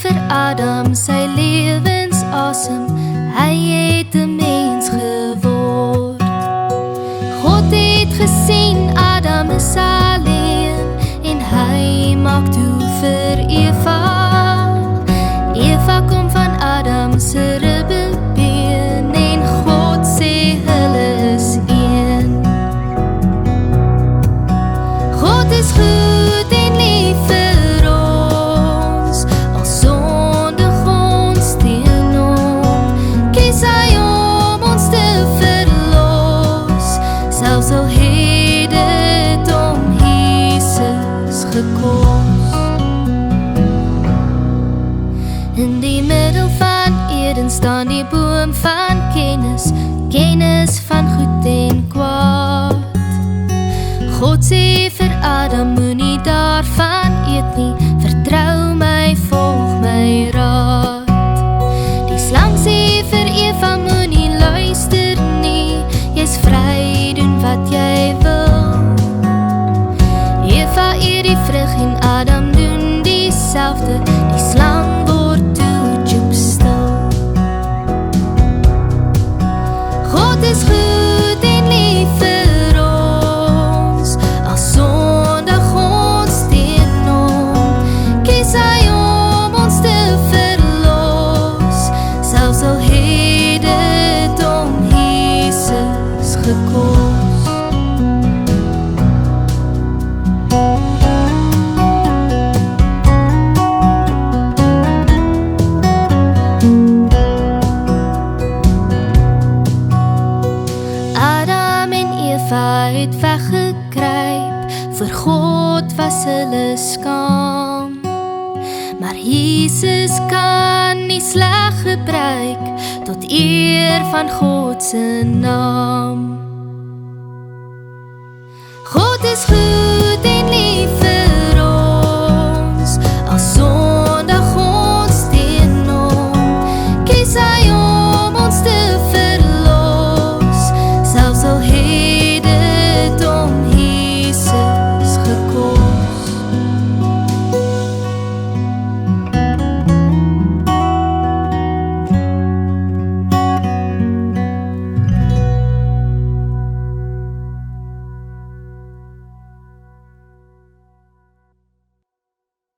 vir Adam sy lewensasem, hy het 'n mens geword. God het gesien Adam is alleen en hy maak toe vir Eva. Eva kom van Adam se ribbebeen en God sê hulle is een. God is goed en lief vir ons, al sondig ons teen hom, kies hy om ons te verlos, selfs al het dit om Jesus gekos. In die middel van Eden staan die boom van kennis, kennis van goed en kwaad. God sê vir Adam, moenie daarvan eet nie, vertrou my, volg my raad. Die slang sê vir Eva, moenie luister nie, jy's vry, doen wat jy wil. Eva eet die vrug en Adam doen dieselfde, die slang word toe joep stil. God is goed en lief vir ons, al sondig ons teen hom, kies hy om ons te verlos, selfs al het dit om Jesus gekos. Adam en Eva het weggekruip, voor God was hulle skaam. Maar Jesus kan nie sleg gebruik, tot eer van God se naam.